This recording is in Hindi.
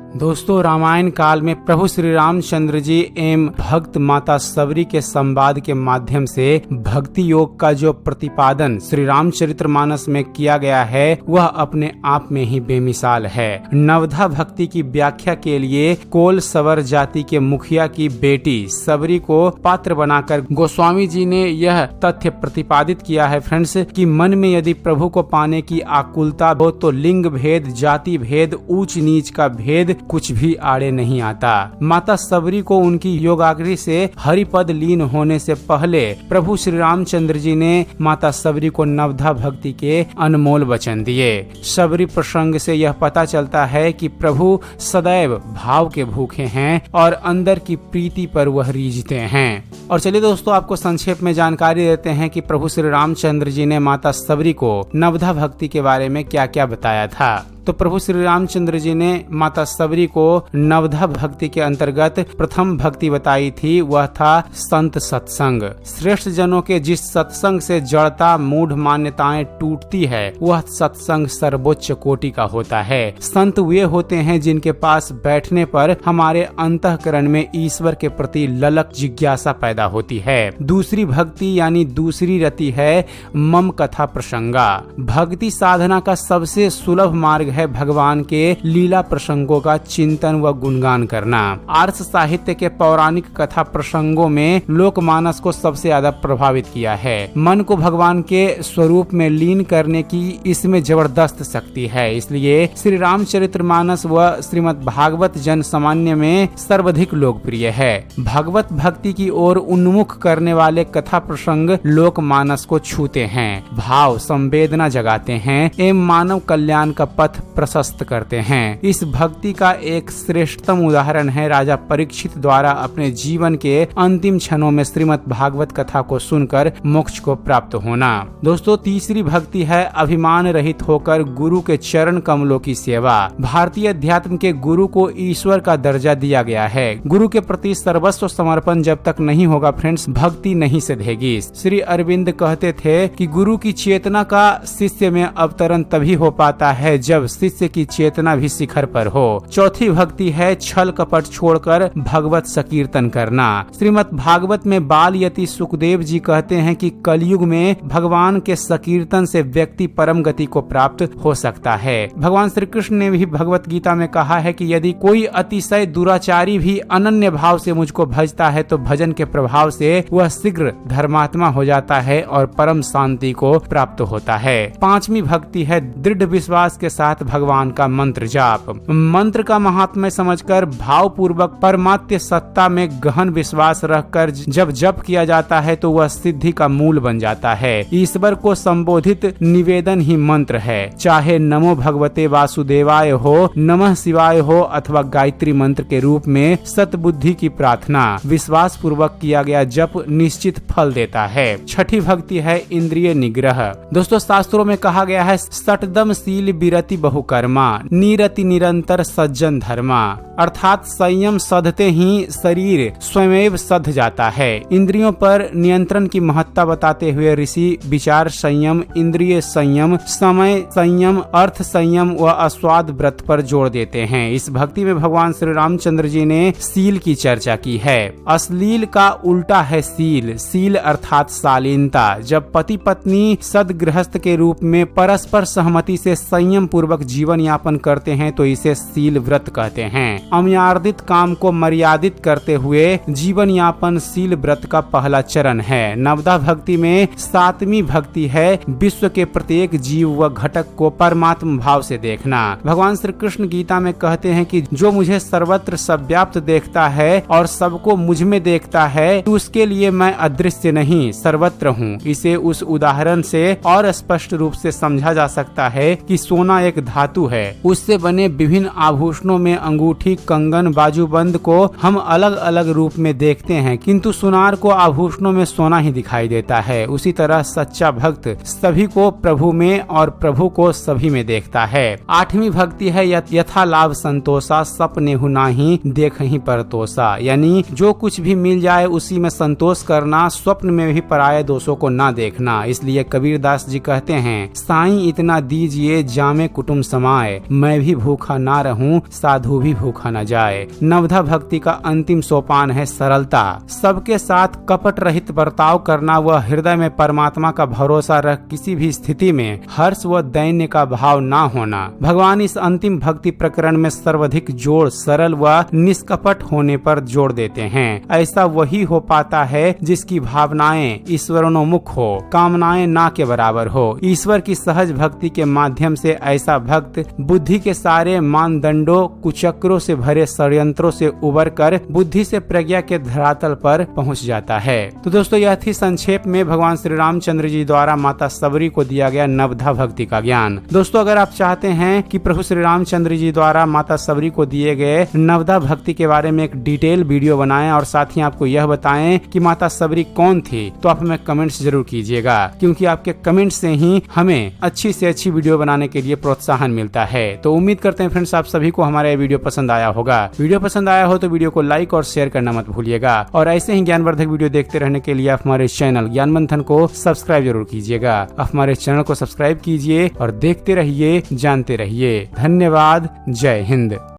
दोस्तों, रामायण काल में प्रभु श्री रामचंद्र जी एवं भक्त माता सबरी के संवाद के माध्यम से भक्ति योग का जो प्रतिपादन श्री रामचरितमानस में किया गया है वह अपने आप में ही बेमिसाल है। नवधा भक्ति की व्याख्या के लिए कोल सवर जाति के मुखिया की बेटी सबरी को पात्र बनाकर गोस्वामी जी ने यह तथ्य प्रतिपादित किया है फ्रेंड्स कि मन में यदि प्रभु को पाने की आकुलता हो तो लिंग भेद, जाति भेद, ऊंच नीच का भेद कुछ भी आड़े नहीं आता। माता सबरी को उनकी योगाग्नि से हरिपद लीन होने से पहले प्रभु श्री रामचंद्र जी ने माता सबरी को नवधा भक्ति के अनमोल वचन दिए। सबरी प्रसंग से यह पता चलता है कि प्रभु सदैव भाव के भूखे हैं और अंदर की प्रीति पर वह रीझते हैं। और चलिए दोस्तों, आपको संक्षेप में जानकारी देते हैं कि प्रभु श्री रामचंद्र जी ने माता सबरी को नवधा भक्ति के बारे में क्या क्या बताया था। तो प्रभु श्री रामचंद्र जी ने माता सबरी को नवधा भक्ति के अंतर्गत प्रथम भक्ति बताई थी, वह था संत सत्संग। श्रेष्ठ जनों के जिस सत्संग से जड़ता मूढ़ मान्यताएं टूटती है वह सत्संग सर्वोच्च कोटि का होता है। संत वे होते हैं जिनके पास बैठने पर हमारे अंतःकरण में ईश्वर के प्रति ललक जिज्ञासा पैदा होती है। दूसरी भक्ति यानी दूसरी रति है मम कथा प्रसंगा। भक्ति साधना का सबसे सुलभ मार्ग है भगवान के लीला प्रसंगों का चिंतन व गुणगान करना। आर्ष साहित्य के पौराणिक कथा प्रसंगों में लोकमानस को सबसे ज्यादा प्रभावित किया है। मन को भगवान के स्वरूप में लीन करने की इसमें जबरदस्त शक्ति है। इसलिए श्री रामचरितमानस व श्रीमद् भागवत जन सामान्य में सर्वाधिक लोकप्रिय है। भगवत भक्ति की ओर उन्मुख करने वाले कथा प्रसंग लोकमानस को छूते हैं, भाव संवेदना जगाते हैं एवं मानव कल्याण का पथ प्रशस्त करते हैं। इस भक्ति का एक श्रेष्ठतम उदाहरण है राजा परीक्षित द्वारा अपने जीवन के अंतिम क्षणों में श्रीमद् भागवत कथा को सुनकर मोक्ष को प्राप्त होना। दोस्तों, तीसरी भक्ति है अभिमान रहित होकर गुरु के चरण कमलों की सेवा। भारतीय अध्यात्म के गुरु को ईश्वर का दर्जा दिया गया है। गुरु के प्रति सर्वस्व समर्पण जब तक नहीं होगा फ्रेंड्स, भक्ति नहीं सिद्धेगी। श्री अरविंद कहते थे कि गुरु की चेतना का शिष्य में अवतरण तभी हो पाता है जब शिष्य की चेतना भी शिखर पर हो। चौथी भक्ति है छल कपट छोड़कर भगवत संकीर्तन करना। श्रीमद् भागवत में बाल यति सुखदेव जी कहते हैं कि कलयुग में भगवान के संकीर्तन से व्यक्ति परम गति को प्राप्त हो सकता है। भगवान श्री कृष्ण ने भी भगवत गीता में कहा है कि यदि कोई अतिशय दुराचारी भी अनन्य भाव से मुझको भजता है तो भजन के प्रभाव से वह शीघ्र धर्मात्मा हो जाता है और परम शांति को प्राप्त होता है। पांचवी भक्ति है दृढ़ विश्वास के साथ भगवान का मंत्र जाप। मंत्र का महात्म्य समझकर भाव पूर्वक परमात्म सत्ता में गहन विश्वास रखकर जब जप किया जाता है तो वह सिद्धि का मूल बन जाता है। ईश्वर को संबोधित निवेदन ही मंत्र है, चाहे नमो भगवते वासुदेवाय हो, नमः शिवाय हो अथवा गायत्री मंत्र के रूप में सतबुद्धि की प्रार्थना। विश्वास पूर्वक किया गया जप निश्चित फल देता है। छठी भक्ति है इंद्रिय निग्रह। दोस्तों, शास्त्रों में कहा गया है सटदम शील बिरति बहुकर्मा, निरति निरंतर सज्जन धर्मा, अर्थात संयम सधते ही शरीर स्वयं सध जाता है। इंद्रियों पर नियंत्रण की महत्ता बताते हुए ऋषि विचार संयम, इंद्रिय संयम, समय संयम, अर्थ संयम व आस्वाद व्रत पर जोर देते हैं। इस भक्ति में भगवान श्री रामचंद्र जी ने सील की चर्चा की है। अश्लील का उल्टा है सील, सील अर्थात शालीनता। जब पति पत्नी सदगृहस्थ के रूप में परस्पर सहमति से संयम पूर्वक जीवन यापन करते हैं तो इसे शील व्रत कहते हैं। अमर्यादित काम को मर्यादित करते हुए जीवन यापन शील व्रत का पहला चरण है। नवधा भक्ति में सातवीं भक्ति है विश्व के प्रत्येक जीव व घटक को परमात्म भाव से देखना। भगवान श्री कृष्ण गीता में कहते हैं कि जो मुझे सर्वत्र सव्याप्त देखता है और सबको मुझ में देखता है तो उसके लिए मैं अदृश्य नहीं सर्वत्र हूँ। इसे उस उदाहरण से और स्पष्ट रूप से समझा जा सकता है कि सोना एक धातु है, उससे बने विभिन्न आभूषणों में अंगूठी, कंगन, बाजूबंद को हम अलग अलग रूप में देखते हैं, किंतु सुनार को आभूषणों में सोना ही दिखाई देता है। उसी तरह सच्चा भक्त सभी को प्रभु में और प्रभु को सभी में देखता है। आठवीं भक्ति है यथा लाभ संतोषा, सपने नाही देख ही परतोषा, यानी जो कुछ भी मिल जाए उसी में संतोष करना, स्वप्न में भी पराये दोषों को ना देखना। इसलिए कबीरदास जी कहते हैं साईं इतना दीजिए जामे कुटुंब तुम समाए, मैं भी भूखा ना रहूं, साधु भी भूखा न जाए। नवधा भक्ति का अंतिम सोपान है सरलता। सबके साथ कपट रहित बर्ताव करना व हृदय में परमात्मा का भरोसा रख किसी भी स्थिति में हर्ष व दैन्य का भाव ना होना। भगवान इस अंतिम भक्ति प्रकरण में सर्वाधिक जोर सरल व निष्कपट होने पर जोड़ देते हैं। ऐसा वही हो पाता है जिसकी भावनाएं ईश्वरोन्मुख हो, कामनाएं ना के बराबर हो। ईश्वर की सहज भक्ति के माध्यम से ऐसा भक्त बुद्धि के सारे मानदंडों, कुचक्रों से भरे षड्यंत्रों से उबर कर बुद्धि से प्रज्ञा के धरातल पर पहुंच जाता है। तो दोस्तों, यह थी संक्षेप में भगवान श्री रामचंद्र जी द्वारा माता सबरी को दिया गया नवधा भक्ति का ज्ञान। दोस्तों, अगर आप चाहते हैं कि प्रभु श्री रामचंद्र जी द्वारा माता सबरी को दिए गए नवधा भक्ति के बारे में एक डिटेल वीडियो बनाएं और साथ ही आपको यह बताएं कि माता सबरी कौन थी, तो आप हमें कमेंट्स जरूर कीजिएगा, क्योंकि आपके कमेंट से ही हमें अच्छी से अच्छी वीडियो बनाने के लिए प्रोत्साहन मिलता है। तो उम्मीद करते हैं फ्रेंड्स, आप सभी को हमारा वीडियो पसंद आया होगा। वीडियो पसंद आया हो तो वीडियो को लाइक और शेयर करना मत भूलिएगा, और ऐसे ही ज्ञानवर्धक वीडियो देखते रहने के लिए आप हमारे चैनल ज्ञान मंथन को सब्सक्राइब जरूर कीजिएगा। आप हमारे चैनल को सब्सक्राइब कीजिए और देखते रहिए, जानते रहिए। धन्यवाद। जय हिंद।